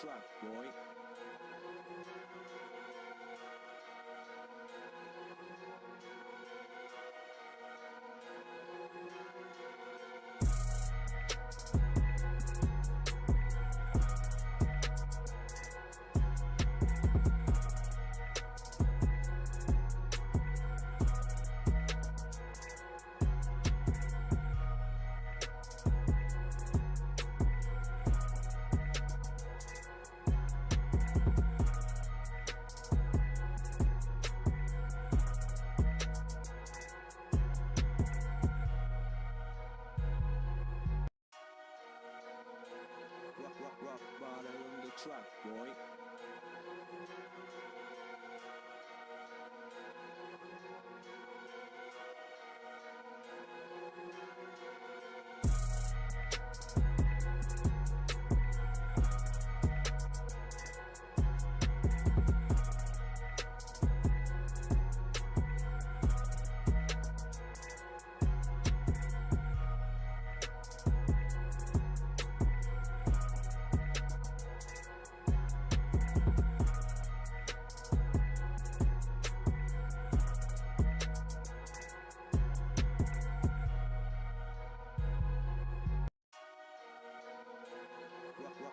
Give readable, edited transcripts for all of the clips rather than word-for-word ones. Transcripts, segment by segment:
track, boy. Rock bottom on the track, boy.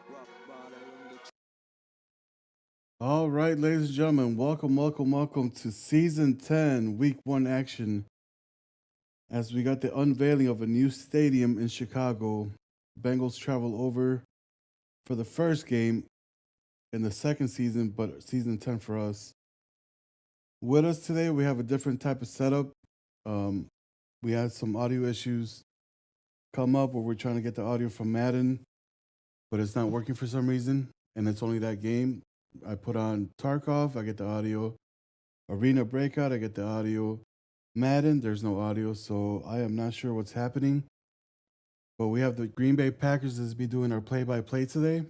Rock bottom on the track. All right, ladies and gentlemen, welcome to Season 10, Week 1 action. As we got the unveiling of a new stadium in Chicago, Bengals travel over for the first game in the second season, but Season 10 for us. With us today, we have a different type of setup. We had some audio issues come up where we're trying to get the audio from Madden, but it's not working for some reason, and it's only that game. I put on Tarkov, I get the audio. Arena Breakout, I get the audio. Madden, there's no audio, so I am not sure what's happening. But we have the Green Bay Packers that's be doing our play-by-play today.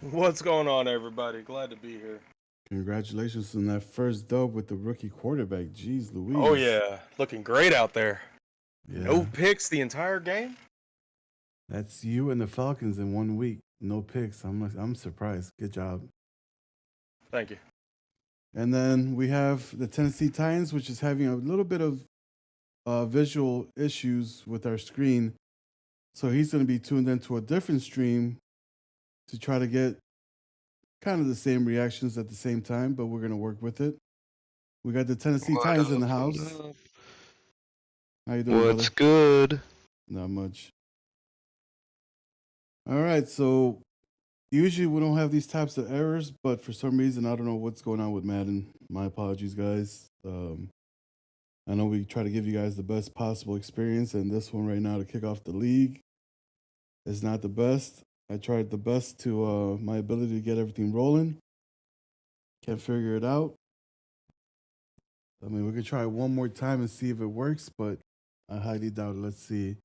What's going on, everybody? Glad to be here. Congratulations on that first dub with the rookie quarterback. Jeez Louise. Oh, yeah. Looking great out there. Yeah. No picks the entire game? That's you and the Falcons in 1 week. No picks. I'm surprised. Good job. Thank you. And then we have the Tennessee Titans, which is having a little bit of visual issues with our screen. So he's going to be tuned into a different stream to try to get kind of the same reactions at the same time, but we're going to work with it. We got the Tennessee Titans in the house. How you doing, What's brother? good? Not much. All right, so usually we don't have these types of errors, but for some reason, I don't know what's going on with Madden. My apologies, guys. I know we try to give you guys the best possible experience, and this one right now to kick off the league is not the best. I tried the best to my ability to get everything rolling. Can't figure it out. I mean, we could try one more time and see if it works, but I highly doubt it. Let's see.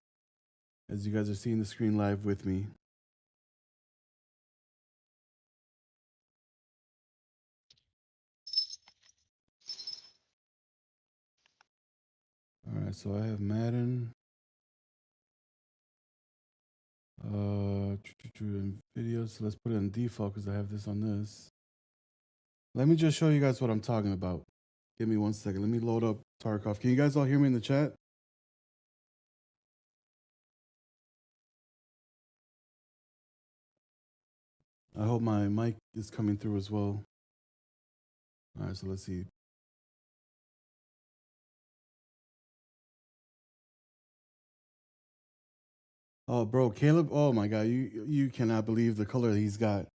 As you guys are seeing the screen live with me. All right, so I have Madden. Videos. So let's put it on default because I have this on this. Let me just show you guys what I'm talking about. Give me 1 second. Let me load up Tarkov. Can you guys all hear me in the chat? I hope my mic is coming through as well. All right, so let's see. Oh, bro, Caleb. Oh my God, you cannot believe the color he's got.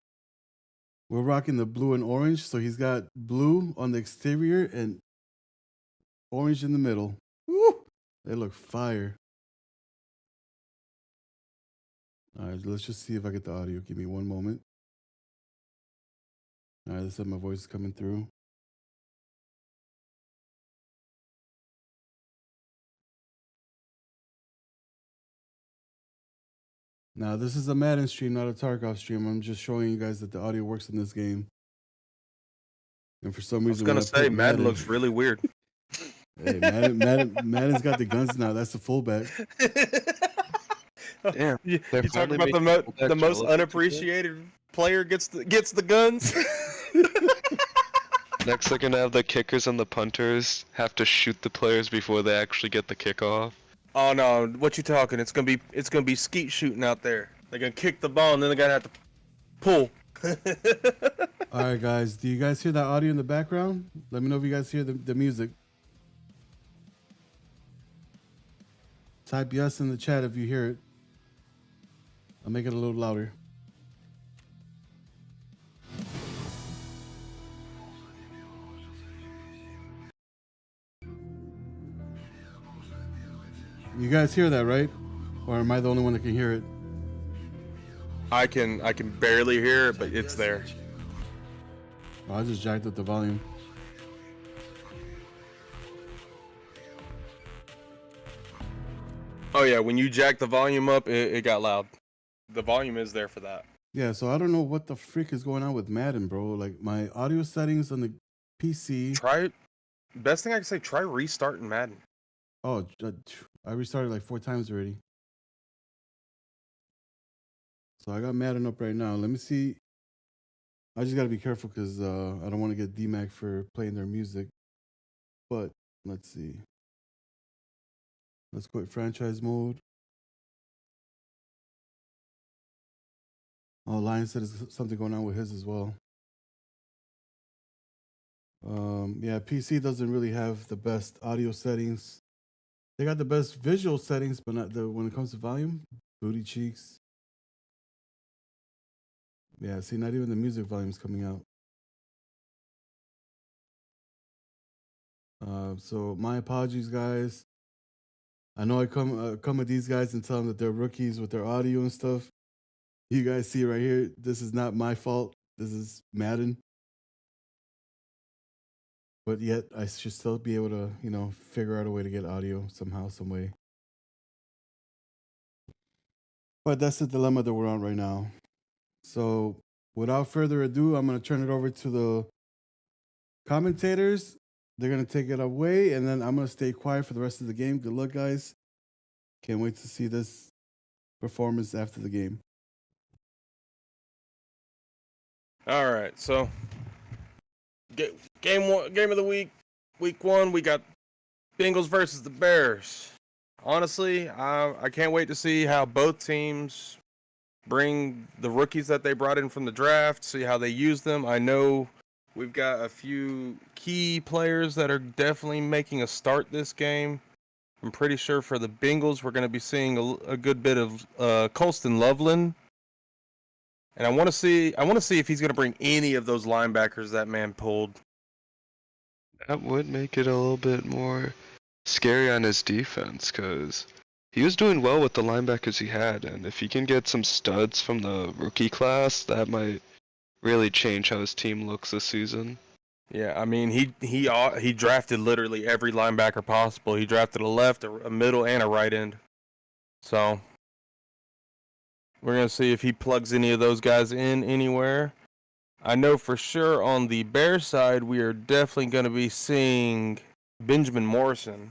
We're rocking the blue and orange, so he's got blue on the exterior and orange in the middle. Woo! They look fire. All right, let's just see if I get the audio. Give me 1 moment. All right, let's have my voice coming through. Now, this is a Madden stream, not a Tarkov stream. I'm just showing you guys that the audio works in this game. And for some I was reason, going to when I say, put Madden looks really weird. Hey, Madden's got the guns now. That's the fullback. Damn, You, they're you talk finally about the making the fullbacks most relevant again? unappreciated player gets the guns. Next, they're gonna have the kickers and the punters have to shoot the players before they actually get the kickoff. Oh no, what you talking? It's gonna be skeet shooting out there. They're gonna kick the ball and then they're gonna have to pull. All right, guys. Do you guys hear that audio in the background? Let me know if you guys hear the music. Type yes in the chat if you hear it. I'll make it a little louder. You guys hear that, right? Or am I the only one that can hear it? I can barely hear it, but it's there. Oh, I just jacked up the volume. Oh yeah, when you jack the volume up, it got loud. The volume is there for that. Yeah, so I don't know what the freak is going on with Madden, bro. Like my audio settings on the PC. Best thing I can say, try restarting Madden. Oh, I restarted like 4 times already. So I got Madden up right now. Let me see. I just got to be careful because I don't want to get DMAC for playing their music. But let's see. Let's quit franchise mode. Oh, Lion said there's something going on with his as well. Yeah, PC doesn't really have the best audio settings. They got the best visual settings, but not when it comes to volume. Booty cheeks. Yeah, see, not even the music volume's coming out. So my apologies, guys. I know I come with these guys and tell them that they're rookies with their audio and stuff. You guys see right here, this is not my fault. This is Madden. But yet, I should still be able to, figure out a way to get audio somehow, some way. But that's the dilemma that we're on right now. So without further ado, I'm going to turn it over to the commentators. They're going to take it away, and then I'm going to stay quiet for the rest of the game. Good luck, guys. Can't wait to see this performance after the game. All right, so game of the week 1, we got Bengals versus the Bears. Honestly, I can't wait to see how both teams bring the rookies that they brought in from the draft, see how they use them. I know we've got a few key players that are definitely making a start this game. I'm pretty sure for the Bengals, we're going to be seeing a good bit of Colston Loveland. And I want to see if he's going to bring any of those linebackers that man pulled. That would make it a little bit more scary on his defense, because he was doing well with the linebackers he had, and if he can get some studs from the rookie class, that might really change how his team looks this season. Yeah, I mean, he drafted literally every linebacker possible. He drafted a left, a middle, and a right end. So we're going to see if he plugs any of those guys in anywhere. I know for sure on the Bears side, we are definitely going to be seeing Benjamin Morrison.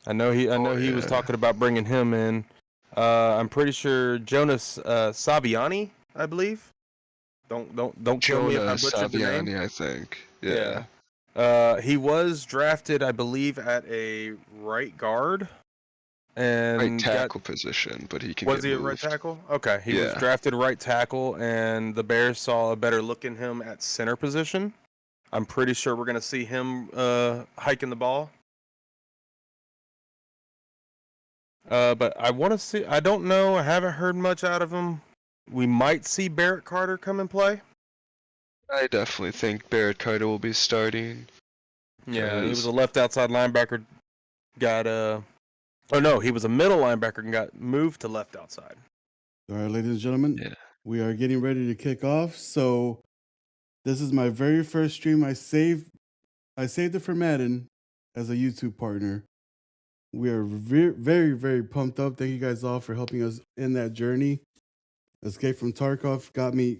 I know he was talking about bringing him in. I'm pretty sure Jonas Saviani, I believe. Don't kill me if I butchered the name. I think. Yeah. He was drafted, I believe, at a right guard. And right tackle position, but he can was get he a moved. right tackle? Okay, he was drafted right tackle, and the Bears saw a better look in him at center position. I'm pretty sure we're going to see him hiking the ball. But I want to see. I don't know. I haven't heard much out of him. We might see Barrett Carter come and play. I definitely think Barrett Carter will be starting. Yeah, he was a left outside linebacker. Oh no, he was a middle linebacker and got moved to left outside. All right, ladies and gentlemen, we are getting ready to kick off. So this is my very first stream. I saved it for Madden as a YouTube partner. We are very, very, very pumped up. Thank you guys all for helping us in that journey. Escape from Tarkov got me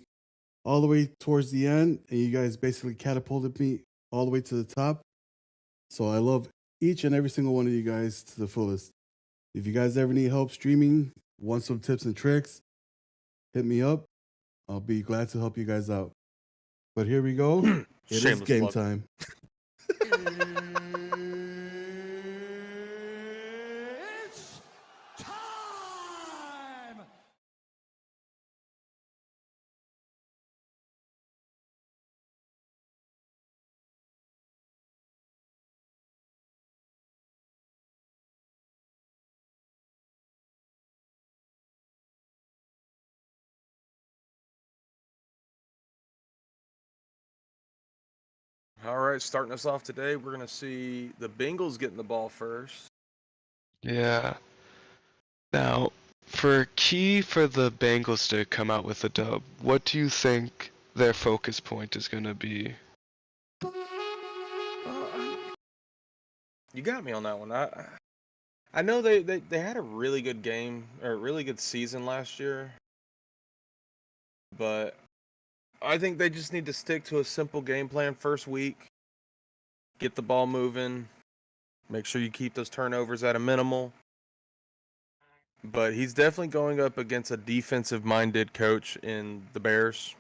all the way towards the end, and you guys basically catapulted me all the way to the top. So I love each and every single one of you guys to the fullest. If you guys ever need help streaming want some tips and tricks, hit me up. I'll be glad to help you guys out. But here we go. It is Shameless game plug. time. It's time! All right, starting us off today, we're going to see the Bengals getting the ball first. Yeah. Now, for the Bengals to come out with a dub, what do you think their focus point is going to be? You got me on that one. I know they had a really good game or a really good season last year, but I think they just need to stick to a simple game plan first week. Get the ball moving. Make sure you keep those turnovers at a minimal. But he's definitely going up against a defensive-minded coach in the Bears.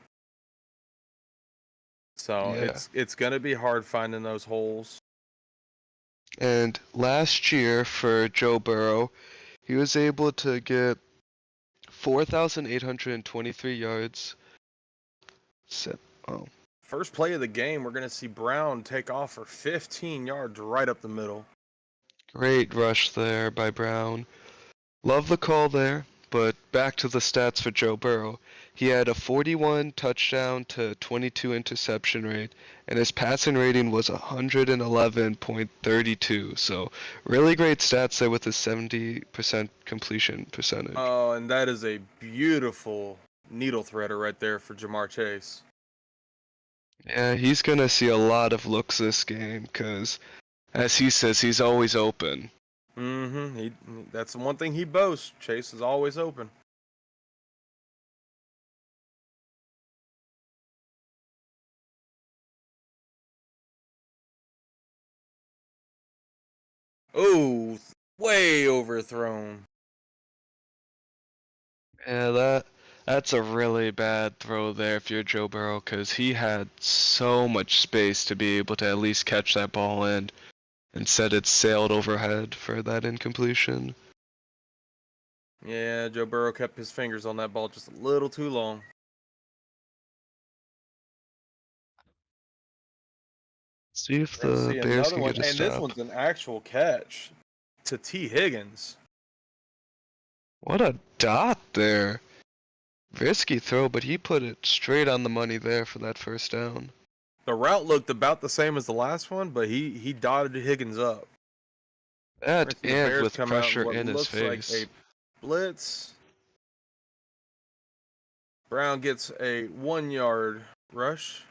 So Yeah. it's going to be hard finding those holes. And last year for Joe Burrow, he was able to get 4,823 yards. First play of the game, we're going to see Brown take off for 15 yards right up the middle. Great rush there by Brown. Love the call there, but back to the stats for Joe Burrow. He had a 41 touchdown to 22 interception rate, and his passing rating was 111.32. So really great stats there with his 70% completion percentage. Oh, and that is a beautiful needle threader right there for Jamar Chase. Yeah, he's gonna see a lot of looks this game, because as he says, he's always open. That's the one thing he boasts. Chase is always open. Oh, way overthrown. Yeah, that's a really bad throw there if you're Joe Burrow, because he had so much space to be able to at least catch that ball in. Instead, it sailed overhead for that incompletion. Yeah, Joe Burrow kept his fingers on that ball just a little too long. See if We're gonna the see Bears another can one, get a and this stop. one's an actual catch to T. Higgins. What a dot there. Risky throw, but he put it straight on the money there for that first down. The route looked about the same as the last one, but he dotted Higgins up. That The and Bears with come out pressure what in his looks face. like a blitz. Brown gets a 1-yard rush.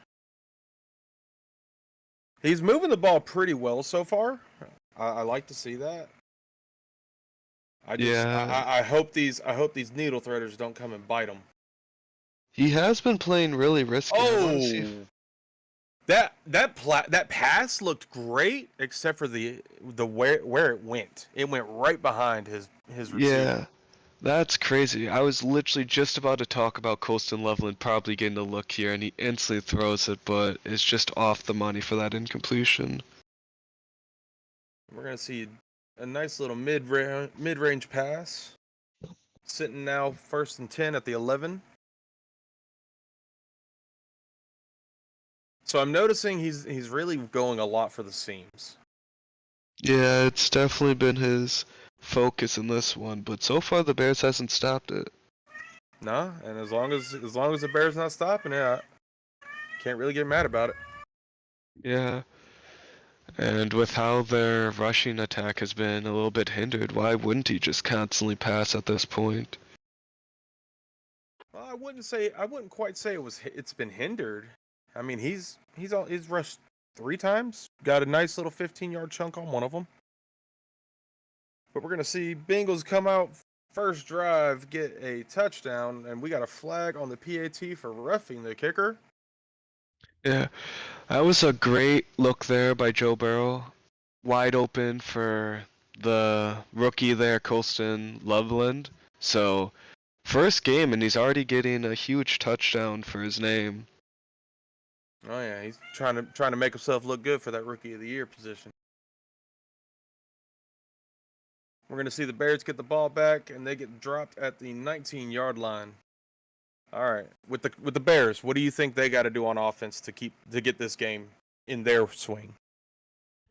He's moving the ball pretty well so far. I like to see that. I hope these needle threaders don't come and bite him. He has been playing really risky. I wanna see if... that pass looked great, except for the where it went. It went right behind his receiver. Yeah, that's crazy. I was literally just about to talk about Colston Loveland probably getting a look here, and he instantly throws it, but it's just off the money for that incompletion. We're gonna see a nice little mid-range pass. Sitting now 1st and 10 at the 11. So I'm noticing he's really going a lot for the seams. Yeah, it's definitely been his focus in this one, but so far the Bears hasn't stopped it. Nah, and as long as the Bears not stopping it, I can't really get mad about it. Yeah. And with how their rushing attack has been a little bit hindered, why wouldn't he just constantly pass at this point? Well, I wouldn't quite say it's been hindered. I mean, he's rushed 3 times, got a nice little 15-yard chunk on one of them. But we're gonna see Bengals come out first drive, get a touchdown, and we got a flag on the PAT for roughing the kicker. Yeah, that was a great look there by Joe Burrow. Wide open for the rookie there, Colston Loveland. So, first game, and he's already getting a huge touchdown for his name. Oh yeah, he's trying to make himself look good for that Rookie of the Year position. We're gonna see the Bears get the ball back, and they get dropped at the 19-yard line. All right, with the Bears, what do you think they got to do on offense to get this game in their swing?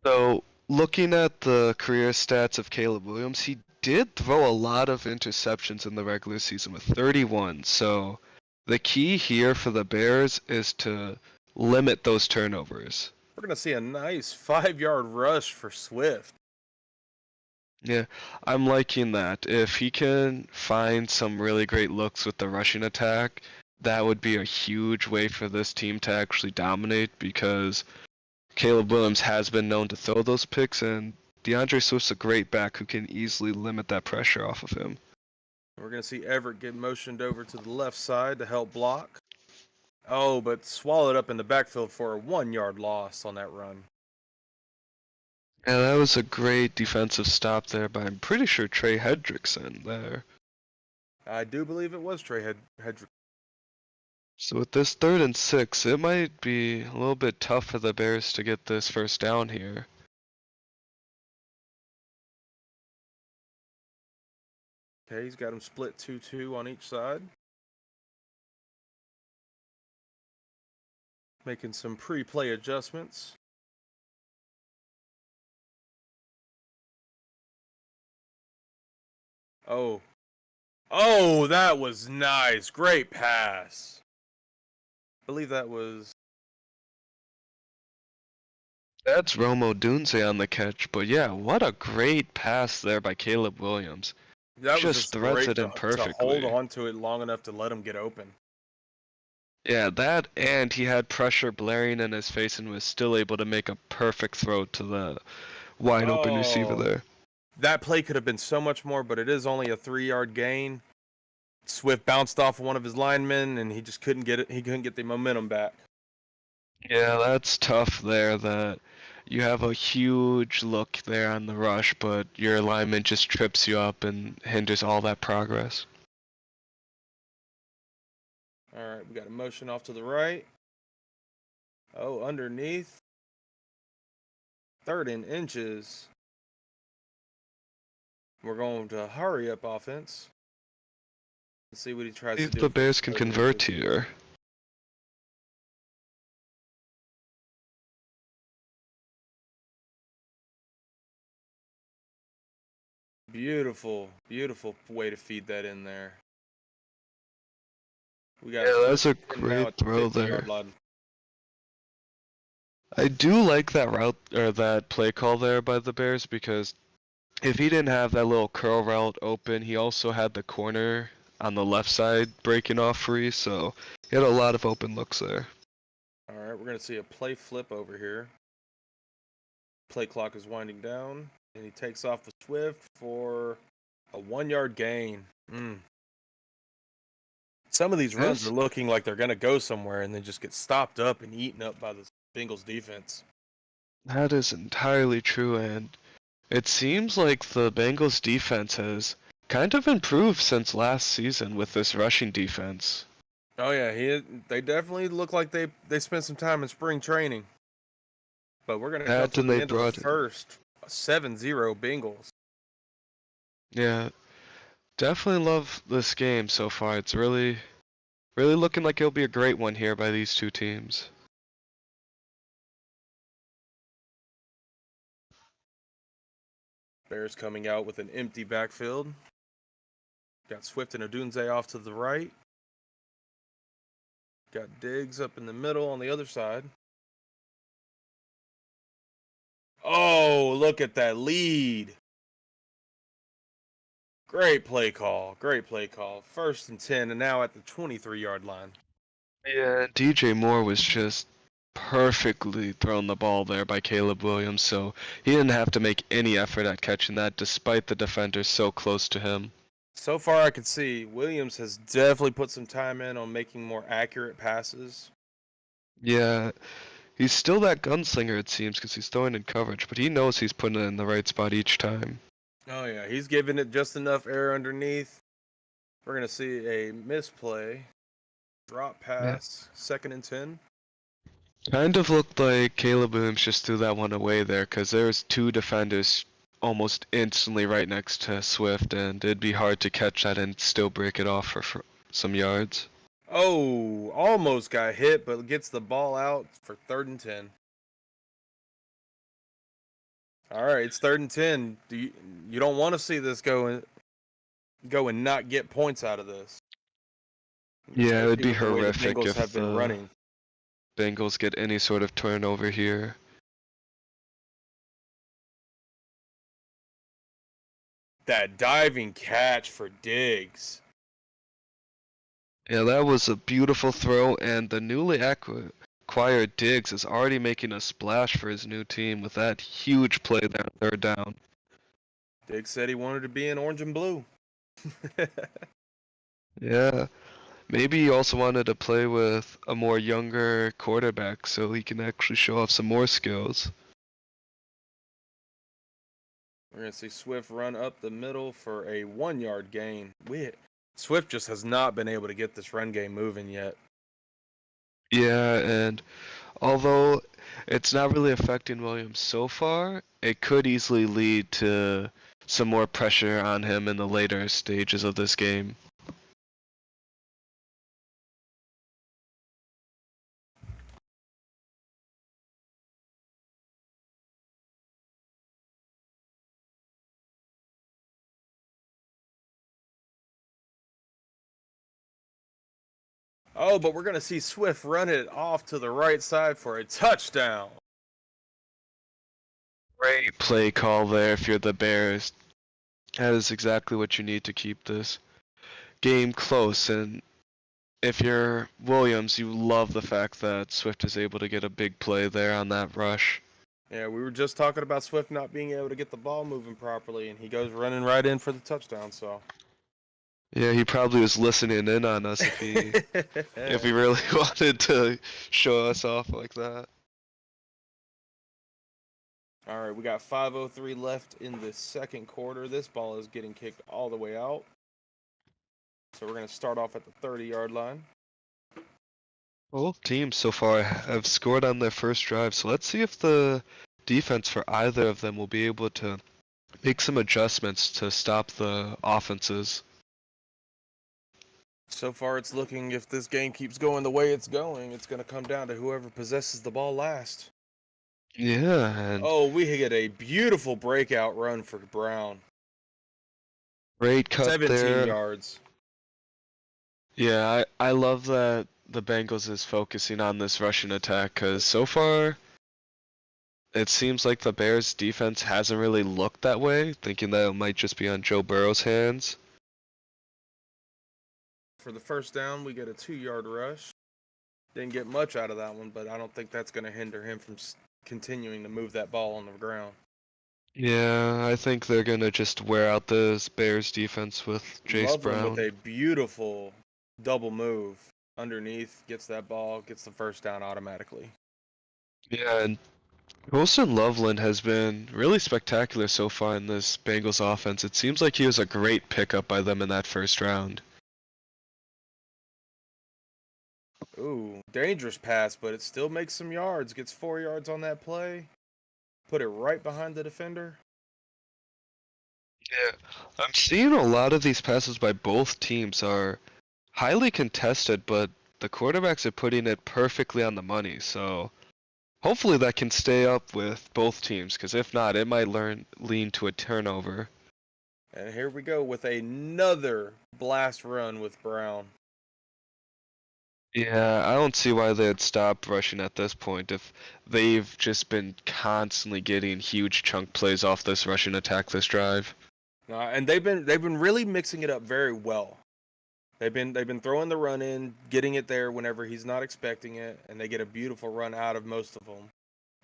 So, looking at the career stats of Caleb Williams, he did throw a lot of interceptions in the regular season with 31. So, the key here for the Bears is to limit those turnovers. We're gonna see a nice 5-yard rush for Swift. Yeah, I'm liking that. If he can find some really great looks with the rushing attack, that would be a huge way for this team to actually dominate because Caleb Williams has been known to throw those picks, and DeAndre Swift's a great back who can easily limit that pressure off of him. We're gonna see Everett get motioned over to the left side to help block. Oh, but swallowed up in the backfield for a 1-yard loss on that run. Yeah, that was a great defensive stop there by, I'm pretty sure, Trey Hendrickson there. I do believe it was Trey Hedrick. So with this 3rd and 6, it might be a little bit tough for the Bears to get this first down here. Okay, he's got him split 2-2 on each side. Making some pre-play adjustments. Oh. Oh, that was nice. Great pass. I believe that was... That's Romo Dunze on the catch, but yeah, what a great pass there by Caleb Williams. That was Just threads great it in to perfectly. hold on to it long enough to let him get open. Yeah, that, and he had pressure blaring in his face and was still able to make a perfect throw to the wide open receiver there. That play could have been so much more, but it is only a 3-yard gain. Swift bounced off one of his linemen, and he just couldn't get it. He couldn't get the momentum back. Yeah, that's tough there that you have a huge look there on the rush, but your lineman just trips you up and hinders all that progress. All right, we got a motion off to the right. Oh, underneath. 3rd and inches. We're going to hurry up offense. Let's see what he tries See to if do. the Bears can convert here. Beautiful, beautiful way to feed that in there. We got Yeah, that's a now great at the throw 50-yard there. line. I do like that route or that play call there by the Bears because if he didn't have that little curl route open, he also had the corner on the left side breaking off free, so he had a lot of open looks there. All right, we're going to see a play flip over here. Play clock is winding down, and he takes off with Swift for a 1-yard gain. Some of these runs are looking like they're going to go somewhere and then just get stopped up and eaten up by the Bengals defense. That is entirely true, and it seems like the Bengals defense has kind of improved since last season with this rushing defense. Oh yeah, they definitely look like they spent some time in spring training. But we're gonna come to the end of the first 7-0 Bengals. Yeah, definitely love this game so far. It's really looking like it'll be a great one here by these two teams. Bears coming out with an empty backfield. Got Swift and Odunze off to the right. Got Diggs up in the middle on the other side. Oh, look at that lead. Great play call. Great play call. 1st and 10, and now at the 23-yard line. Yeah, DJ Moore was just perfectly thrown the ball there by Caleb Williams, so he didn't have to make any effort at catching that despite the defenders so close to him. So far I can see Williams has definitely put some time in on making more accurate passes. Yeah, he's still that gunslinger it seems because he's throwing in coverage, but he knows he's putting it in the right spot each time. Oh yeah, he's giving it just enough air underneath We're going to see a misplay. Drop pass, 2nd and 10. Kind of looked like Caleb Williams just threw that one away there because there's two defenders almost instantly right next to Swift, and it'd be hard to catch that and still break it off for some yards. Oh, almost got hit, but gets the ball out for 3rd and 10. All right, it's 3rd and 10. You don't want to see this go and not get points out of this. Yeah, it would be Especially with the way the horrific Bengals if have been the running. Bengals get any sort of turnover here. That diving catch for Diggs. Yeah, that was a beautiful throw, and the newly acquired Diggs is already making a splash for his new team with that huge play there on 3rd down. Diggs said he wanted to be in orange and blue. Yeah, maybe he also wanted to play with a more younger quarterback so he can actually show off some more skills. We're going to see Swift run up the middle for a 1-yard gain. Swift just has not been able to get this run game moving yet. Yeah, and although it's not really affecting Williams so far, it could easily lead to some more pressure on him in the later stages of this game. Oh, but we're going to see Swift run it off to the right side for a touchdown. Great play call there if you're the Bears. That is exactly what you need to keep this game close, and if you're Williams, you love the fact that Swift is able to get a big play there on that rush. Yeah, we were just talking about Swift not being able to get the ball moving properly, and he goes running right in for the touchdown, so. Yeah, he probably was listening in on us if he really wanted to show us off like that. All right, we got 5:03 left in the 2nd quarter. This ball is getting kicked all the way out. So we're going to start off at the 30-yard line. Both teams so far have scored on their first drive, so let's see if the defense for either of them will be able to make some adjustments to stop the offenses. So far, it's looking, if this game keeps going the way it's going, it's going to come down to whoever possesses the ball last. Yeah, and Oh, we get a beautiful breakout run for Brown. great cut 17 there. yards. Yeah, I love that the Bengals is focusing on this rushing attack because so far it seems like the Bears defense hasn't really looked that way, thinking that it might just be on Joe Burrow's hands. For the first down, we get a 2-yard rush. Didn't get much out of that one, but I don't think that's going to hinder him from continuing to move that ball on the ground. Yeah, I think they're gonna just wear out this Bears defense with Jace Loveland Brown. with a beautiful double move underneath, gets that ball, gets the first down automatically. Yeah, and Colson Loveland has been really spectacular so far in this Bengals offense. It seems like he was a great pickup by them in that first round. Ooh, dangerous pass, but it still makes some yards. Gets 4 yards on that play. Put it right behind the defender. Yeah, I'm seeing a lot of these passes by both teams are highly contested, but the quarterbacks are putting it perfectly on the money. So hopefully that can stay up with both teams, because if not, it might lean to a turnover. And here we go with another blast run with Brown. Yeah, I don't see why they'd stop rushing at this point if they've just been constantly getting huge chunk plays off this rushing attack this drive. And they've been really mixing it up very well. They've been throwing the run in, getting it there whenever he's not expecting it, and they get a beautiful run out of most of them.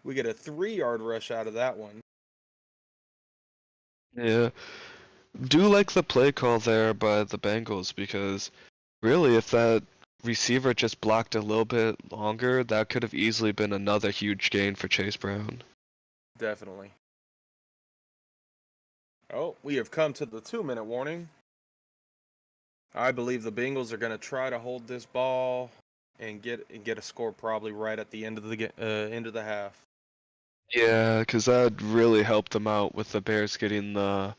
We get a 3-yard rush out of that one. Yeah, do like the play call there by the Bengals because really if that receiver just blocked a little bit longer, that could have easily been another huge gain for Chase Brown. Definitely. Oh, we have come to the 2-minute warning. I believe the Bengals are going to try to hold this ball and get a score probably right at the end of the end of the half. Yeah, because that would really help them out with the Bears getting the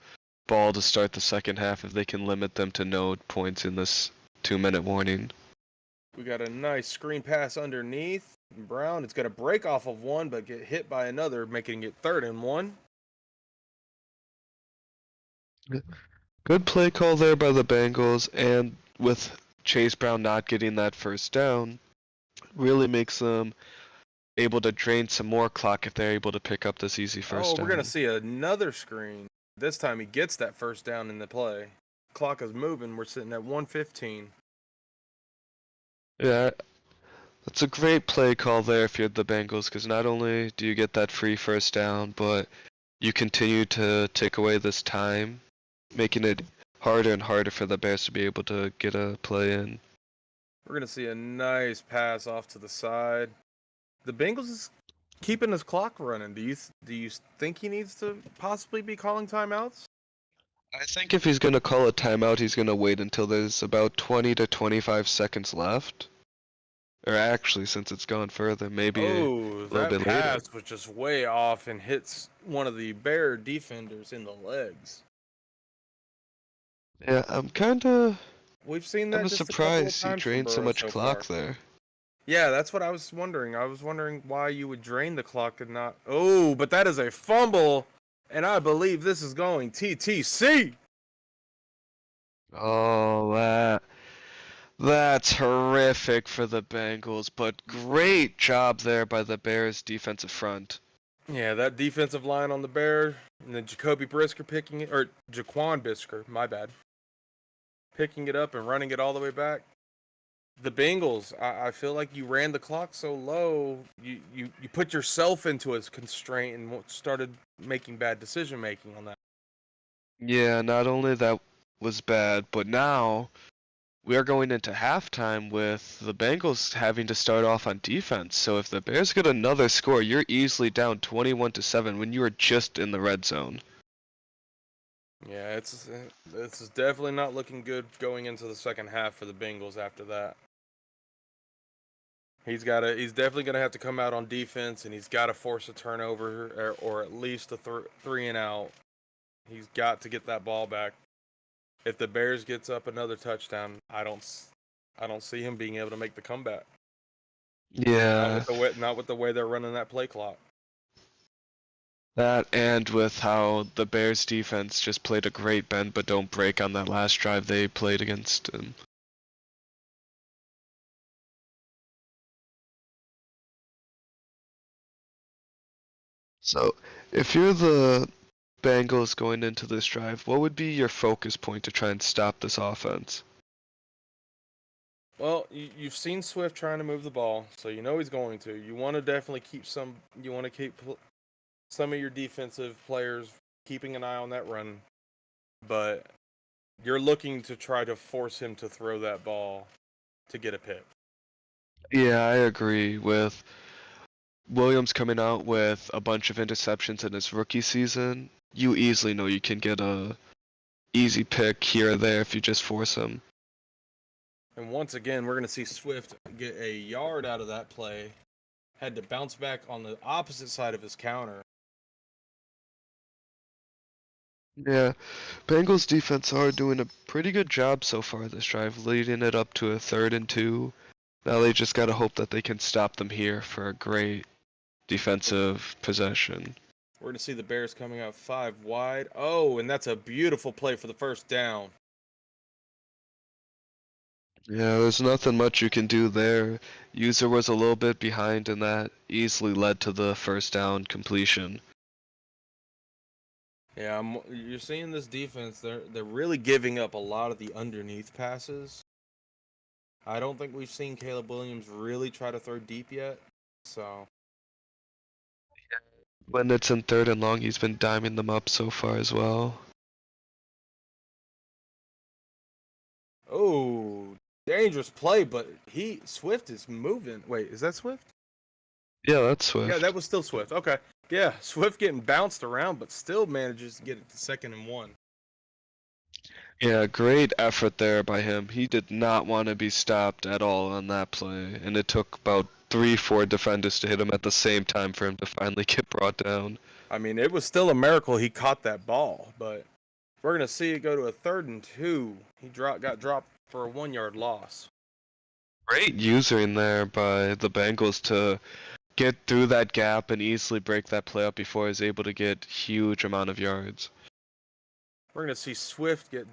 ball to start the second half if they can limit them to no points in this 2-minute warning. We got a nice screen pass underneath. Brown, it's going to break off of one, but get hit by another, making it 3rd and 1. Good play call there by the Bengals, and with Chase Brown not getting that first down, really makes them able to drain some more clock if they're able to pick up this easy first down. We're going to see another screen. This time he gets that first down in the play. Clock is moving. We're sitting at 1:15. Yeah, that's a great play call there if you're the Bengals, because not only do you get that free first down, but you continue to take away this time, making it harder and harder for the Bears to be able to get a play in. We're going to see a nice pass off to the side. The Bengals is keeping his clock running. Do you think he needs to possibly be calling timeouts? I think if he's going to call a timeout, he's going to wait until there's about 20 to 25 seconds left. Or actually, since it's gone further, maybe a little that bit pass later. was just way off and hits one of the Bear defenders in the legs. Yeah, We've seen that I'm just a couple of surprised he times from drained so Burrow much so clock far. there. Yeah, that's what I was wondering. I was wondering why you would drain the clock and not. Oh, but that is a fumble, and I believe this is going TTC. Oh, that's horrific for the Bengals, but great job there by the Bears defensive front. Yeah, that defensive line on the Bear, and then Jacoby Brisker picking it, or Jaquan Brisker, my bad, picking it up and running it all the way back. The Bengals, I feel like you ran the clock so low, you put yourself into a constraint and started making bad decision making on that. Yeah, not only that was bad, but now we are going into halftime with the Bengals having to start off on defense. So if the Bears get another score, you're easily down 21-7 when you are just in the red zone. Yeah, this is definitely not looking good going into the second half for the Bengals after that. He's definitely gonna have to come out on defense, and he's got to force a turnover or at least a 3 and out. He's got to get that ball back. If the Bears gets up another touchdown, I don't see him being able to make the comeback. Yeah, Not with the way they're running that play clock. that and with how the Bears defense just played a great bend but don't break on that last drive they played against him. So, if you're the Bengals going into this drive, what would be your focus point to try and stop this offense? Well, you've seen Swift trying to move the ball, so you know he's going to. You want to definitely keep some. You want to keep some of your defensive players keeping an eye on that run, but you're looking to try to force him to throw that ball to get a pick. Yeah, I agree with Williams coming out with a bunch of interceptions in his rookie season. You easily know you can get a easy pick here or there if you just force him. And once again, we're going to see Swift get a yard out of that play. Had to bounce back on the opposite side of his counter. Yeah, Bengals defense are doing a pretty good job so far this drive, leading it up to a 3rd and 2. Now they just gotta hope that they can stop them here for a great defensive possession. We're going to see the Bears coming out 5 wide. Oh, and that's a beautiful play for the first down. Yeah, there's nothing much you can do there. User was a little bit behind and that easily led to the first down completion. Yeah, you're seeing this defense. They're really giving up a lot of the underneath passes. I don't think we've seen Caleb Williams really try to throw deep yet. So When it's in 3rd and long, he's been diming them up so far as well. oh, dangerous play, but Swift is moving. Wait, is that Swift? Yeah, that's Swift. Yeah, that was still Swift. Okay. Yeah, Swift getting bounced around, but still manages to get it to 2nd and 1. Yeah, great effort there by him. He did not want to be stopped at all on that play, and it took about 3-4 defenders to hit him at the same time for him to finally get brought down. I mean, it was still a miracle he caught that ball, but we're gonna see it go to a 3rd and 2. He got dropped for a 1-yard loss. Great using there by the Bengals to get through that gap and easily break that play up before he was able to get huge amount of yards. We're gonna see Swift get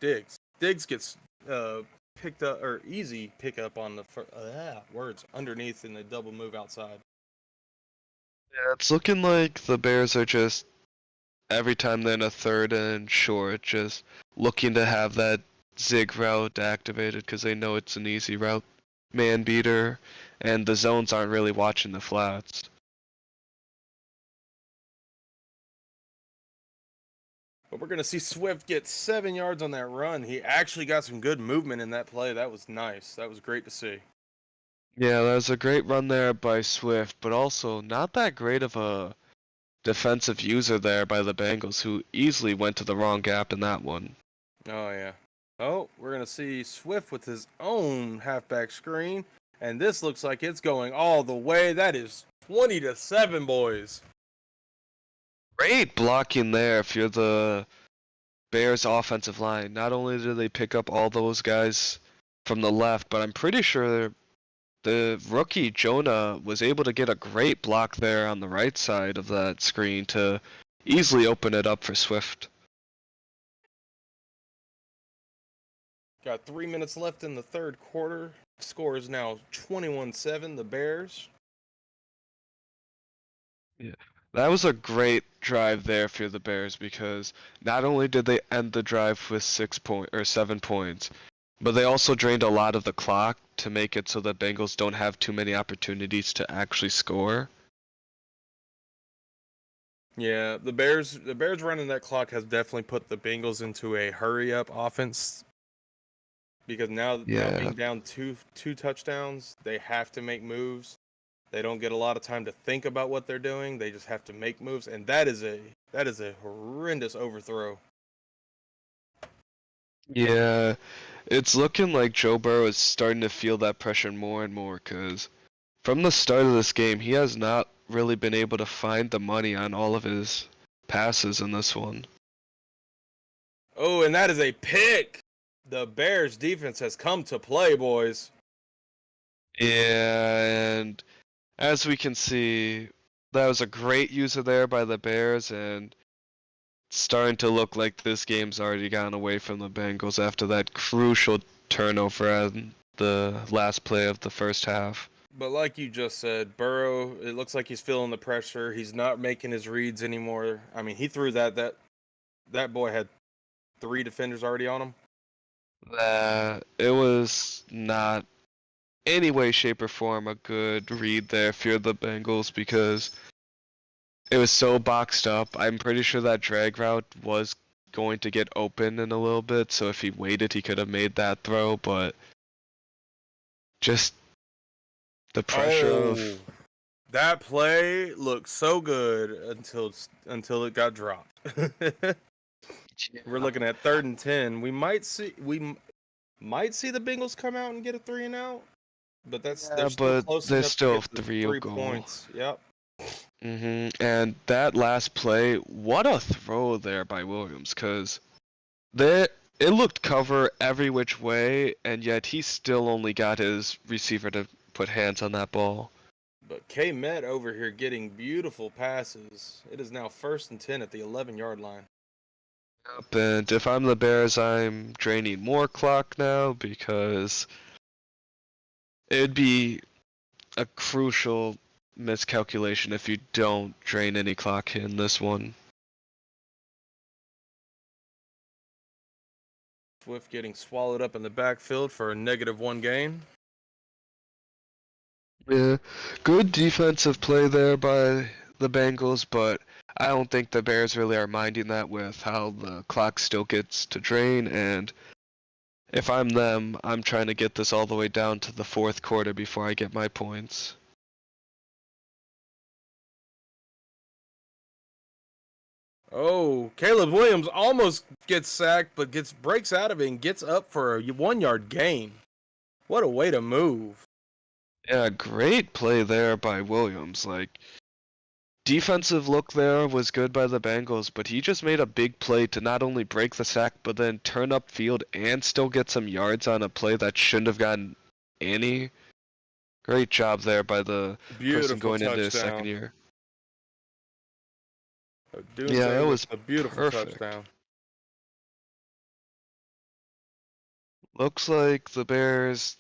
Diggs. Diggs gets picked up, or easy pickup on the words underneath in the double move outside. Yeah, it's looking like the Bears are just every time they're in a 3rd and short, just looking to have that zig route activated because they know it's an easy route, man beater, and the zones aren't really watching the flats. But we're gonna see Swift get 7 yards on that run. He actually got some good movement in that play. That was nice. That was great to see. Yeah, that was a great run there by Swift, but also not that great of a defensive user there by the Bengals, who easily went to the wrong gap in that one. Oh yeah. Oh, we're gonna see Swift with his own halfback screen, and this looks like it's going all the way. That is 20-7, boys. Great blocking there if you're the Bears offensive line. Not only did they pick up all those guys from the left, but I'm pretty sure the rookie Jonah was able to get a great block there on the right side of that screen to easily open it up for Swift. Got 3 minutes left in the 3rd quarter. Score is now 21-7, the Bears. Yeah. That was a great drive there for the Bears because not only did they end the drive with 7 points, but they also drained a lot of the clock to make it so the Bengals don't have too many opportunities to actually score. Yeah, the Bears running that clock has definitely put the Bengals into a hurry up offense. Because now being down two touchdowns, they have to make moves. They don't get a lot of time to think about what they're doing. They just have to make moves, and that is a horrendous overthrow. Yeah, it's looking like Joe Burrow is starting to feel that pressure more and more because from the start of this game, he has not really been able to find the money on all of his passes in this one. Oh, and that is a pick. The Bears defense has come to play, boys. Yeah, and as we can see, that was a great user there by the Bears, and it's starting to look like this game's already gone away from the Bengals after that crucial turnover on the last play of the first half. But like you just said, Burrow, it looks like he's feeling the pressure. He's not making his reads anymore. I mean, he threw that boy had 3 defenders already on him. It was not any way, shape, or form a good read there for the Bengals because it was so boxed up. I'm pretty sure that drag route was going to get open in a little bit, so if he waited, he could have made that throw, but just the pressure of that play looked so good until it got dropped. We're looking at 3rd and 10. We might see the Bengals come out and get a 3 and out, but they're still close enough to get the 3 points. Yep. And that last play, what a throw there by Williams, because it looked cover every which way, and yet he still only got his receiver to put hands on that ball. But K-Met over here getting beautiful passes. It is now 1st and 10 at the 11-yard line. Yep, and if I'm the Bears, I'm draining more clock now because it'd be a crucial miscalculation if you don't drain any clock in this one. Swift getting swallowed up in the backfield for a -1 gain. Yeah, good defensive play there by the Bengals, but I don't think the Bears really are minding that with how the clock still gets to drain, and if I'm them, I'm trying to get this all the way down to the 4th quarter before I get my points. Oh, Caleb Williams almost gets sacked, but breaks out of it and gets up for a 1 yard gain. What a way to move. Yeah, great play there by Williams. Like, defensive look there was good by the Bengals, but he just made a big play to not only break the sack, but then turn up field and still get some yards on a play that shouldn't have gotten any. Great job there by the person Beautiful going into his second touchdown. year. Doing Yeah, so that with was a beautiful perfect. touchdown. Looks like the Bears,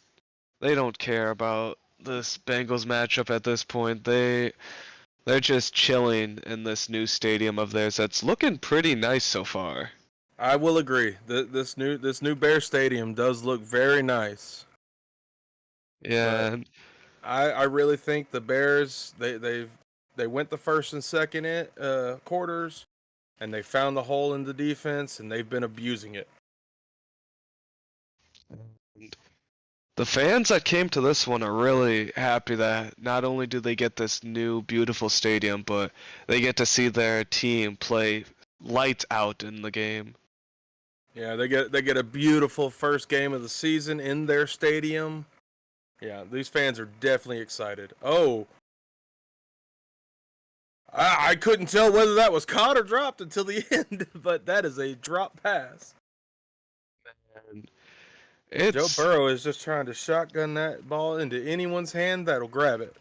they don't care about this Bengals matchup at this point. They're just chilling in this new stadium of theirs that's looking pretty nice so far. I will agree. This new Bear Stadium does look very nice. Yeah, and I really think the Bears they went the first and second quarters, and they found the hole in the defense, and they've been abusing it. the fans that came to this one are really happy that not only do they get this new beautiful stadium, but they get to see their team play lights out in the game. Yeah, they get a beautiful first game of the season in their stadium. Yeah, these fans are definitely excited. Oh, I couldn't tell whether that was caught or dropped until the end, but that is a drop pass. And Joe it's Burrow is just trying to shotgun that ball into anyone's hand that'll grab it.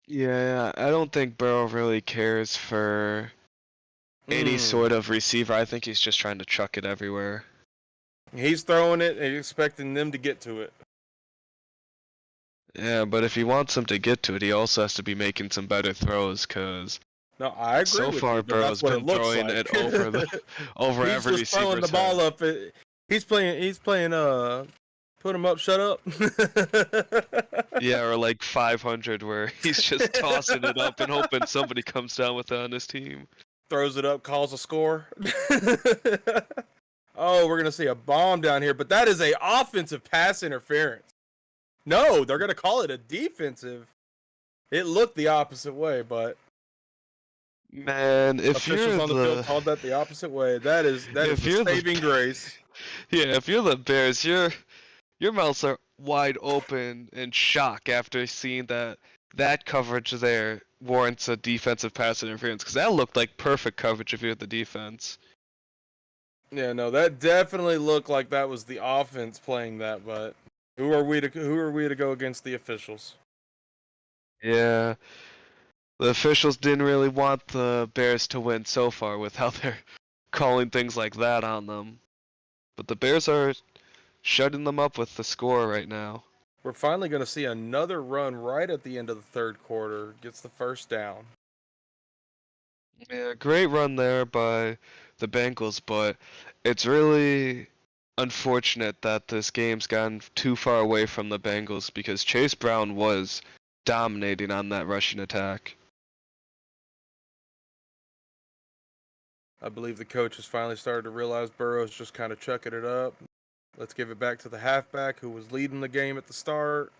yeah, I don't think Burrow really cares for any sort of receiver. I think he's just trying to chuck it everywhere. He's throwing it and expecting them to get to it. Yeah, but if he wants them to get to it, he also has to be making some better throws, because No, I agree so with far you, but Burrow's that's what been it looks throwing like. it over the over He's every just throwing the receiver's ball head. up. He's playing put him up, shut up. Yeah, or like 500 where he's just tossing it up and hoping somebody comes down with it on his team. Throws it up, calls a score. Oh, we're gonna see a bomb down here, but that is a offensive pass interference. No, they're gonna call it a defensive. It looked the opposite way, but Man, if officials you're on the field the called that the opposite way. That is if the you're the saving grace. yeah, if you're the Bears, your mouths are wide open in shock after seeing that coverage there warrants a defensive pass interference, because that looked like perfect coverage if you're the defense. Yeah, no, that definitely looked like that was the offense playing that, but who are we to go against the officials? Yeah, the officials didn't really want the Bears to win so far with how they're calling things like that on them. But the Bears are shutting them up with the score right now. We're finally going to see another run right at the end of the third quarter. Gets the first down. Yeah, great run there by the Bengals, but it's really unfortunate that this game's gotten too far away from the Bengals, because Chase Brown was dominating on that rushing attack. I believe the coach has finally started to realize Burrow's just kind of chucking it up. Let's give it back to the halfback who was leading the game at the start.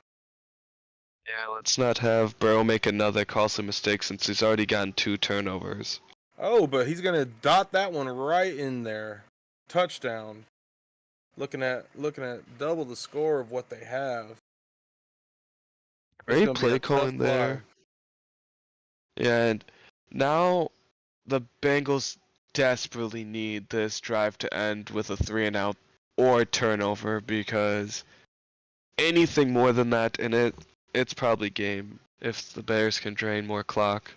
Yeah, let's not have Burrow make another costly mistake since he's already gotten 2 turnovers. Oh, but he's going to dot that one right in there. Touchdown. Looking at double the score of what they have. Great play calling there. Yeah, and now the Bengals desperately need this drive to end with a 3-and-out or turnover, because anything more than that, and it's probably game if the Bears can drain more clock.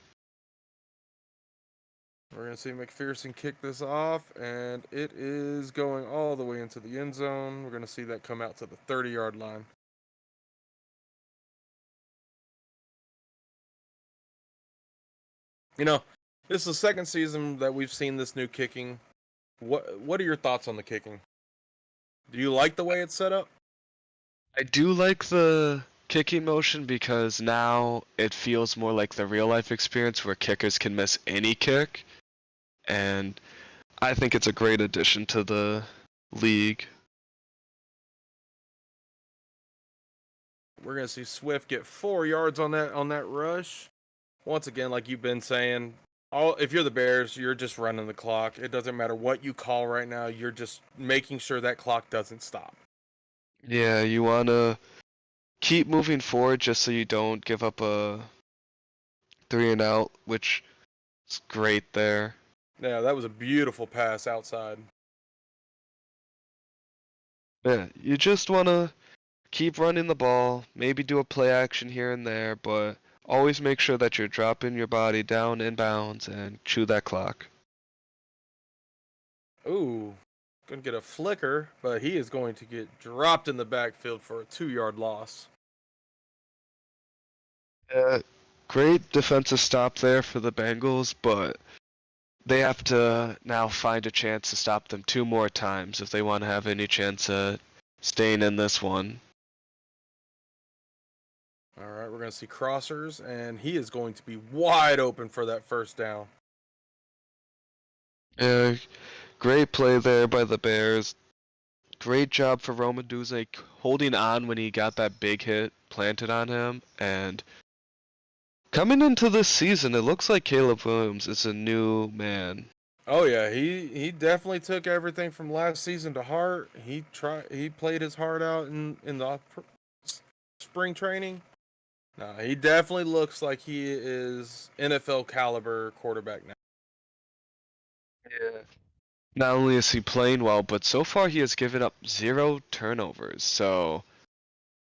We're going to see McPherson kick this off, and it is going all the way into the end zone. We're going to see that come out to the 30-yard line. You know, this is the second season that we've seen this new kicking. What are your thoughts on the kicking? Do you like the way it's set up? I do like the kicking motion, because now it feels more like the real life experience where kickers can miss any kick, and I think it's a great addition to the league. We're going to see Swift get 4 yards on that rush. Once again, like you've been saying, If you're the Bears, you're just running the clock. It doesn't matter what you call right now. You're just making sure that clock doesn't stop. Yeah, you want to keep moving forward just so you don't give up a 3-and-out, which is great there. Yeah, that was a beautiful pass outside. Yeah, you just want to keep running the ball, maybe do a play action here and there, but always make sure that you're dropping your body down in bounds and chew that clock. Ooh, gonna get a flicker, but he is going to get dropped in the backfield for a 2-yard loss. Great defensive stop there for the Bengals, but they have to now find a chance to stop them 2 more times if they want to have any chance of staying in this one. All right, we're going to see crossers, and he is going to be wide open for that first down. Yeah, great play there by the Bears. Great job for Roman Duze holding on when he got that big hit planted on him. And coming into this season, it looks like Caleb Williams is a new man. Oh yeah, he definitely took everything from last season to heart. He played his heart out in the spring training. No, he definitely looks like he is NFL caliber quarterback now. Yeah. Not only is he playing well, but so far he has given up 0 turnovers. So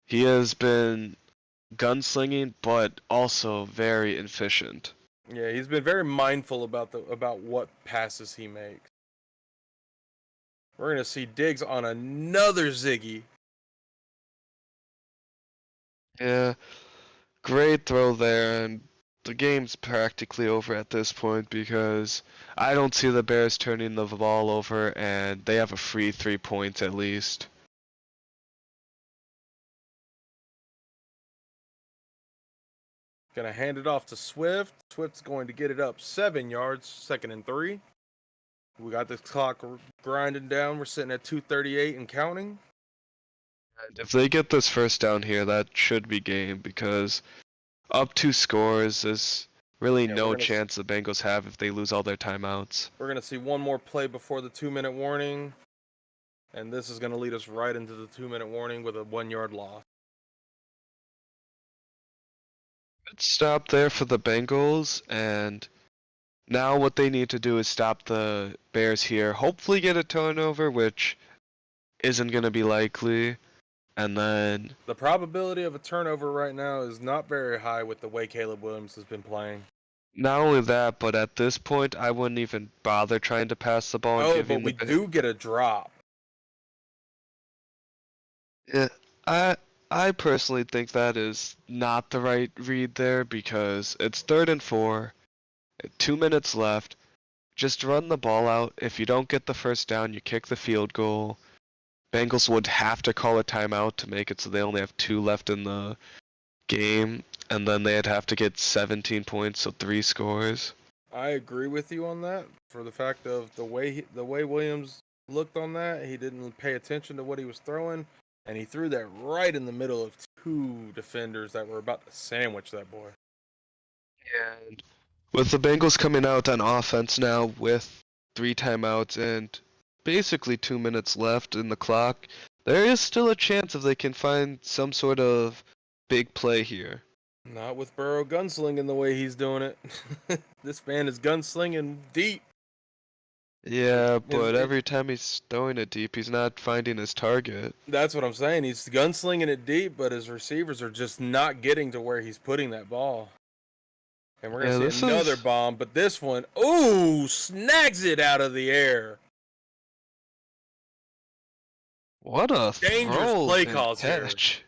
he has been gunslinging, but also very efficient. Yeah, he's been very mindful about what passes he makes. We're gonna see Diggs on another ziggy. Yeah, great throw there, and the game's practically over at this point because I don't see the Bears turning the ball over, and they have a free 3 points at least. Gonna hand it off to Swift. Swift's going to get it up 7 yards, 2nd and 3. We got this clock grinding down. We're sitting at 2:38 and counting. And if they get this first down here, that should be game because up 2 scores is really no chance the Bengals have if they lose all their timeouts. We're gonna see one more play before the 2-minute warning, and this is gonna lead us right into the 2-minute warning with a 1-yard loss. Good stop there for the Bengals, and now what they need to do is stop the Bears here. Hopefully get a turnover, which isn't going to be likely. And then the probability of a turnover right now is not very high with the way Caleb Williams has been playing. Not only that, but at this point, I wouldn't even bother trying to pass the ball. Oh, but we do get a drop. Yeah, I personally think that is not the right read there because it's 3rd and 4, 2 minutes left. Just run the ball out. If you don't get the first down, you kick the field goal. Bengals would have to call a timeout to make it so they only have 2 left in the game, and then they'd have to get 17 points, so 3 scores. I agree with you on that. For the fact of the way Williams looked on that, he didn't pay attention to what he was throwing, and he threw that right in the middle of 2 defenders that were about to sandwich that boy. And with the Bengals coming out on offense now with 3 timeouts and basically 2 minutes left in the clock, there is still a chance if they can find some sort of big play here. Not with Burrow gunslinging the way he's doing it. This man is gunslinging deep. Yeah, but every time he's throwing it deep, he's not finding his target. That's what I'm saying. He's gunslinging it deep, but his receivers are just not getting to where he's putting that ball. And we're going to see another bomb, but this one, ooh, snags it out of the air. What a dangerous play calls here. Catch.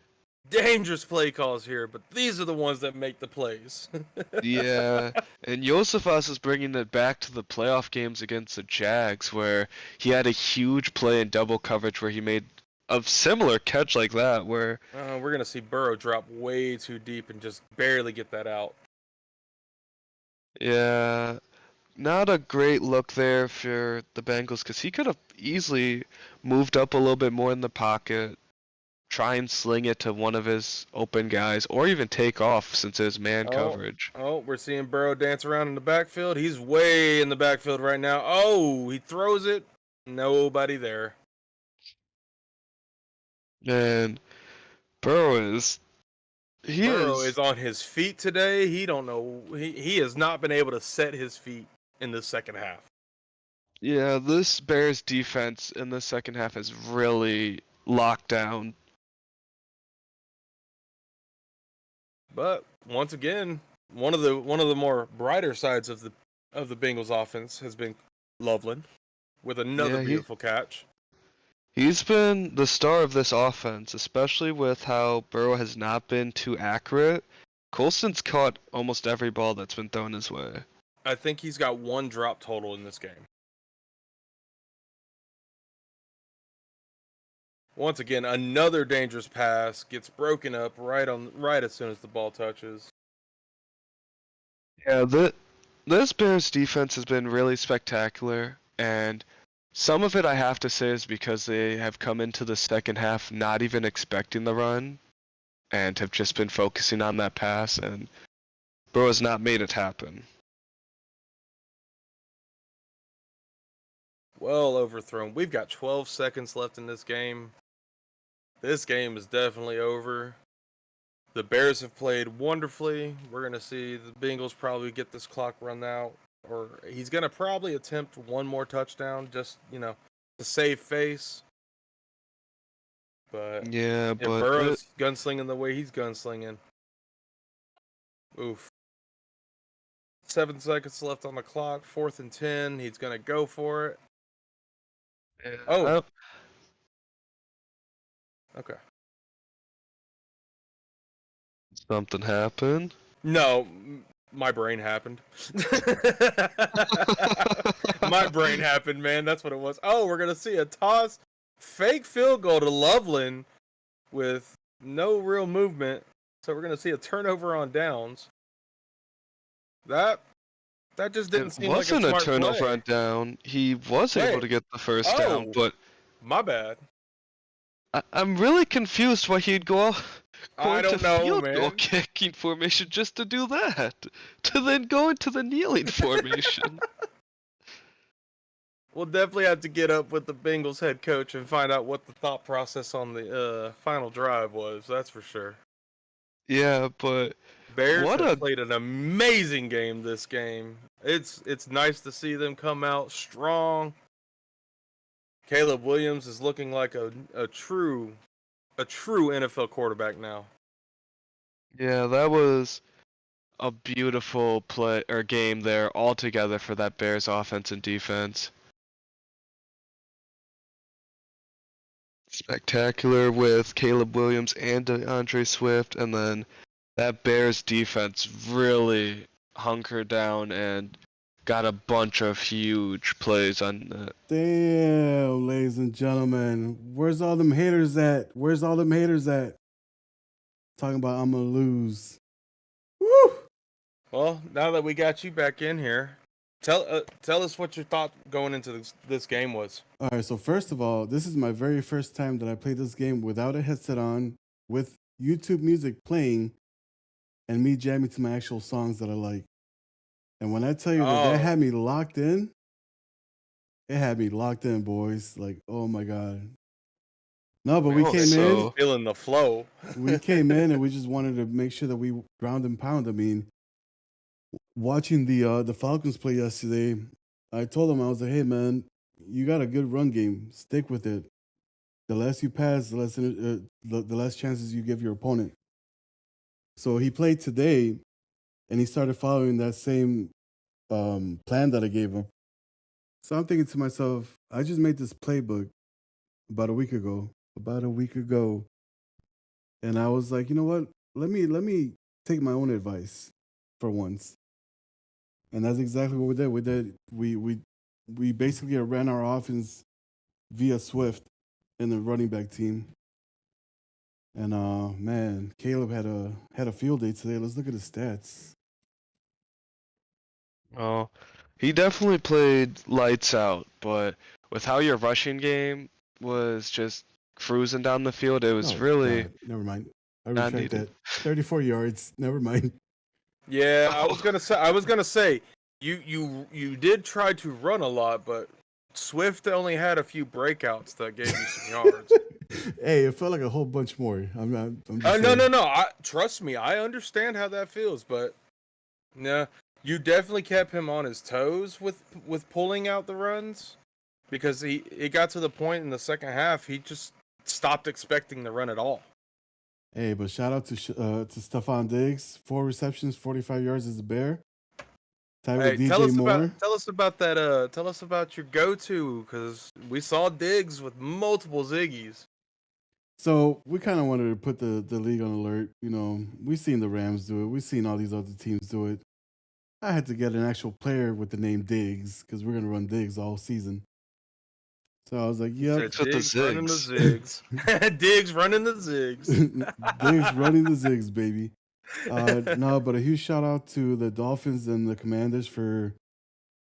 Dangerous play calls here, but these are the ones that make the plays. Yeah, and Josefas is bringing it back to the playoff games against the Jags, where he had a huge play in double coverage where he made a similar catch like that, where... we're going to see Burrow drop way too deep and just barely get that out. Yeah, not a great look there for the Bengals, because he could have easily moved up a little bit more in the pocket, try and sling it to one of his open guys, or even take off since it's man coverage. Oh, we're seeing Burrow dance around in the backfield. He's way in the backfield right now. Oh, he throws it. Nobody there. And Burrow is Burrow is on his feet today. He don't know. He has not been able to set his feet in the second half. Yeah, this Bears defense in the second half is really locked down. But once again, one of the more brighter sides of the Bengals offense has been Loveland with another beautiful catch. He's been the star of this offense, especially with how Burrow has not been too accurate. Colston's caught almost every ball that's been thrown his way. I think he's got one drop total in this game. Once again, another dangerous pass gets broken up right as soon as the ball touches. Yeah, this Bears defense has been really spectacular, and some of it I have to say is because they have come into the second half not even expecting the run, and have just been focusing on that pass, and Burrow has not made it happen. Well overthrown. We've got 12 seconds left in this game. This game is definitely over. The Bears have played wonderfully. We're going to see the Bengals probably get this clock run out. Or he's going to probably attempt one more touchdown just, to save face. But yeah, but Burrow's gunslinging the way he's gunslinging. Oof. 7 seconds left on the clock. 4th and 10. He's going to go for it. Yeah, oh. Okay. Something happened? No, my brain happened. My brain happened, man. That's what it was. Oh, we're going to see a toss. Fake field goal to Loveland with no real movement. So we're going to see a turnover on downs. That just didn't seem like a smart play. It wasn't a turnover on down. He was able to get the first down, but... My bad. I'm really confused why he'd go I don't know, field man. goal kicking formation just to do that, to then go into the kneeling formation. We'll definitely have to get up with the Bengals head coach and find out what the thought process on the final drive was. That's for sure. Yeah, but Bears have played an amazing game this game. It's nice to see them come out strong. Caleb Williams is looking like a true NFL quarterback now. Yeah, that was a beautiful play or game there altogether for that Bears offense and defense. Spectacular with Caleb Williams and DeAndre Swift, and then that Bears defense really hunkered down and got a bunch of huge plays on that. Damn, ladies and gentlemen. Where's all them haters at? Talking about I'm going to lose. Woo! Well, now that we got you back in here, tell us what your thought going into this game was. All right, so first of all, this is my very first time that I played this game without a headset on, with YouTube music playing, and me jamming to my actual songs that I like. And when I tell you that had me locked in, it had me locked in, boys. Like, oh my God. No, but we came in. Feeling the flow. We came in and we just wanted to make sure that we ground and pound. I mean, watching the Falcons play yesterday, I told them, I was like, hey, man, you got a good run game. Stick with it. The less you pass, the less chances you give your opponent. So he played today, and he started following that same plan that I gave him. So I'm thinking to myself, I just made this playbook about a week ago. And I was like, you know what? Let me take my own advice for once. And that's exactly what we did. We basically ran our offense via Swift in the running back team. And man, Caleb had a field day today. Let's look at his stats. Oh, he definitely played lights out, but with how your rushing game was just cruising down the field. It was Oh, really God. Never mind. I not retract needed. that. 34 yards. Never mind. Yeah, I Oh. was gonna say, you did try to run a lot, but Swift only had a few breakouts that gave you some yards. Hey, it felt like a whole bunch more. I'm just No, saying. trust me, I understand how that feels, but nah, you definitely kept him on his toes with pulling out the runs, because it got to the point in the second half he just stopped expecting the run at all. Hey, but shout out to Stephon Diggs. 4 receptions, 45 yards as a Bear. Tied with Hey, DJ Moore. tell us about that. Tell us about your go-to, because we saw Diggs with multiple ziggies. So we kind of wanted to put the league on alert. You know, we've seen the Rams do it. We've seen all these other teams do it. I had to get an actual player with the name Diggs because we're gonna run Diggs all season. So I was like, "Yep, It's with the Diggs running the zigs. zigs. Diggs running the zigs. Diggs running the Zigs, baby." No, but a huge shout out to the Dolphins and the Commanders for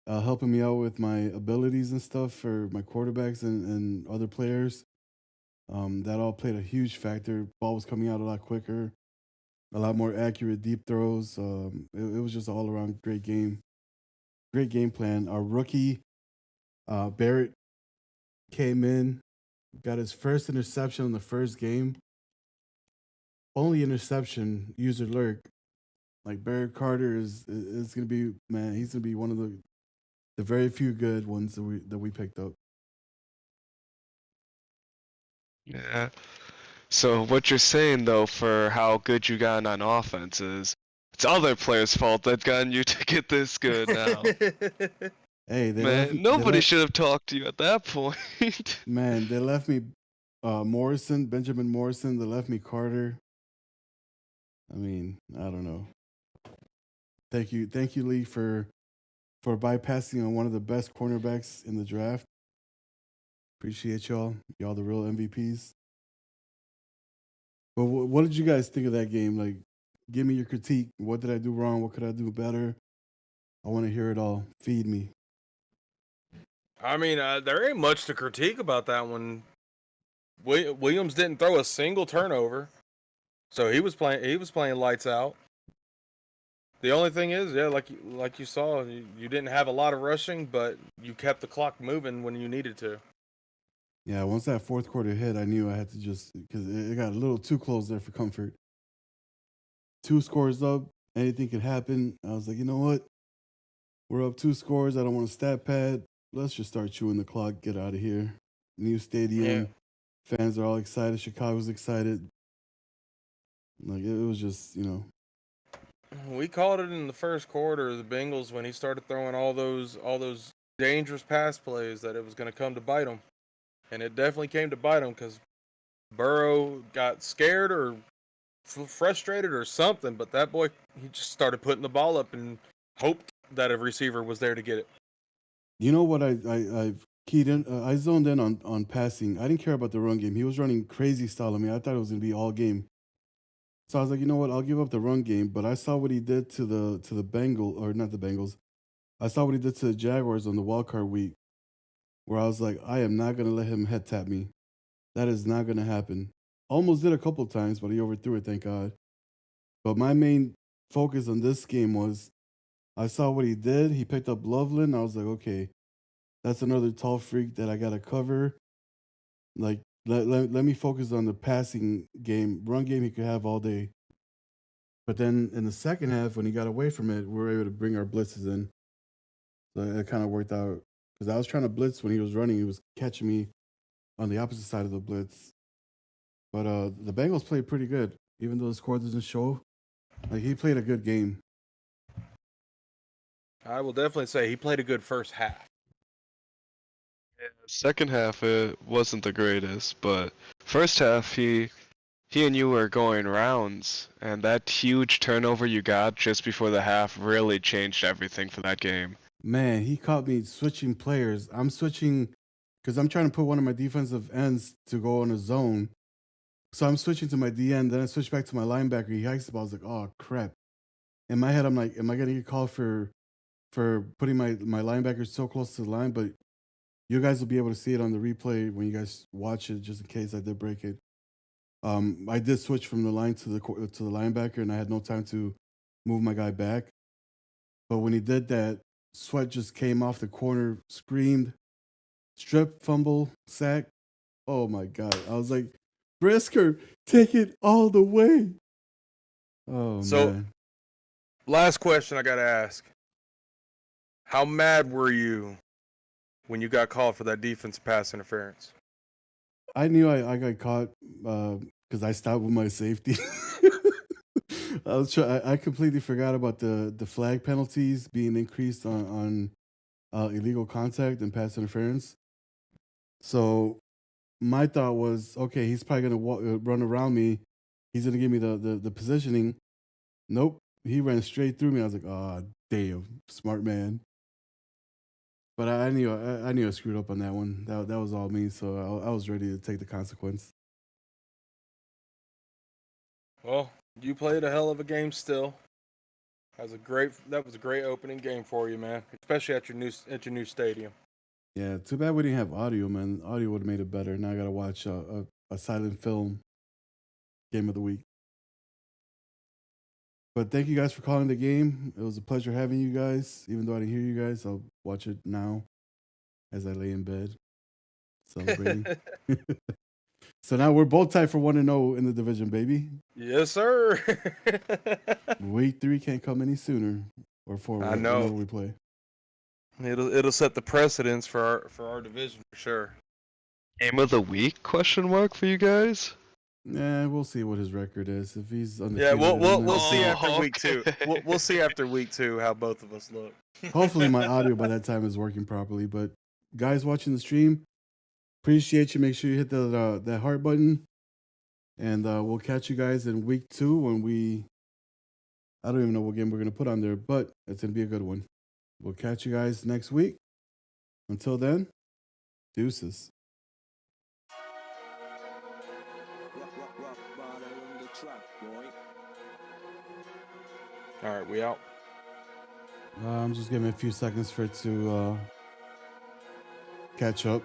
helping me out with my abilities and stuff for my quarterbacks and other players. That all played a huge factor. Ball was coming out a lot quicker, a lot more accurate deep throws. It was just an all around great game. Great game plan. Our rookie, Barrett, came in, got his first interception in the first game. Only interception, user lurk. Like Barrett Carter is gonna be, man. He's gonna be one of the very few good ones that we picked up. Yeah. So what you're saying though, for how good you got on offense, is it's other players' fault that gotten you to get this good now. Hey, Man, nobody should have talked to you at that point. Man, they left me Benjamin Morrison. They left me Carter. I mean, I don't know. Thank you, Lee, for bypassing on one of the best cornerbacks in the draft. Appreciate y'all. Y'all the real MVPs. But what did you guys think of that game? Like, give me your critique. What did I do wrong? What could I do better? I want to hear it all. Feed me. I mean, there ain't much to critique about that one. Williams didn't throw a single turnover, so he was playing lights out. The only thing is, yeah, like you saw, you didn't have a lot of rushing, but you kept the clock moving when you needed to. Yeah, once that fourth quarter hit, I knew I had to just, because it got a little too close there for comfort. 2 scores up, anything could happen. I was like, you know what? We're up 2 scores. I don't want a stat pad. Let's just start chewing the clock. Get out of here. New stadium. Fans are all excited. Chicago's excited. Like, it was just, We called it in the first quarter, the Bengals, when he started throwing all those dangerous pass plays, that it was going to come to bite them, and it definitely came to bite them, because Burrow got scared or frustrated or something, but that boy, he just started putting the ball up and hoped that a receiver was there to get it. You know what I keyed in? I zoned in on passing. I didn't care about the run game. He was running crazy style. I mean, I thought it was going to be all game. So I was like, you know what? I'll give up the run game. But I saw what he did to the Bengals, or not the Bengals. I saw what he did to the Jaguars on the wildcard week, where I was like, I am not going to let him head tap me. That is not going to happen. Almost did a couple times, but he overthrew it, thank God. But my main focus on this game was, I saw what he did. He picked up Loveland. I was like, okay, that's another tall freak that I got to cover. Like, let me focus on the passing game. Run game he could have all day. But then in the second half, when he got away from it, we were able to bring our blitzes in. So it kind of worked out. Because I was trying to blitz when he was running. He was catching me on the opposite side of the blitz. But the Bengals played pretty good. Even though the score doesn't show, like, he played a good game. I will definitely say he played a good first half. Second half it wasn't the greatest, but first half he and you were going rounds, and that huge turnover you got just before the half really changed everything for that game. Man, he caught me switching players. I'm switching because I'm trying to put one of my defensive ends to go on a zone. So I'm switching to my DN, then I switch back to my linebacker. He hikes the ball. I was like, oh crap. In my head, I'm like, am I gonna get called for putting my linebacker so close to the line? But You guys will be able to see it on the replay when you guys watch it, just in case I did break it. I did switch from the line to the linebacker, and I had no time to move my guy back. But when he did that, Sweat just came off the corner, screamed, strip, fumble, sack. Oh my God. I was like, Brisker, take it all the way. Oh, So, man. last question I got to ask. How mad were you when you got called for that defensive pass interference? I knew I got caught because I stopped with my safety. I completely forgot about the flag penalties being increased on illegal contact and pass interference. So my thought was, okay, he's probably gonna run around me. He's gonna give me the positioning. Nope, he ran straight through me. I was like, oh damn, smart man. But I knew I screwed up on that one. That was all me. So I was ready to take the consequence. Well, you played a hell of a game still. That was a great opening game for you, man. Especially at your new stadium. Yeah, too bad we didn't have audio, man. Audio would have made it better. Now I gotta watch a silent film game of the week. But thank you guys for calling the game. It was a pleasure having you guys. Even though I didn't hear you guys, I'll watch it now as I lay in bed celebrating. So now we're both tied for 1-0 in the division, baby. Yes, sir. Week 3 can't come any sooner, or 4. I know. Whenever we play. It'll set the precedence for our division for sure. Game of the week? Question mark for you guys? Yeah, we'll see what his record is. If he's undefeated, Yeah, we'll then see after Oh, week 2. We'll see after week 2 how both of us look. Hopefully my audio by that time is working properly. But guys watching the stream, appreciate you. Make sure you hit that heart button. And we'll catch you guys in week 2 when I don't even know what game we're going to put on there, but it's going to be a good one. We'll catch you guys next week. Until then, deuces. Rock bottom on the track, boy. All right, we out. I'm just giving it a few seconds for it to catch up.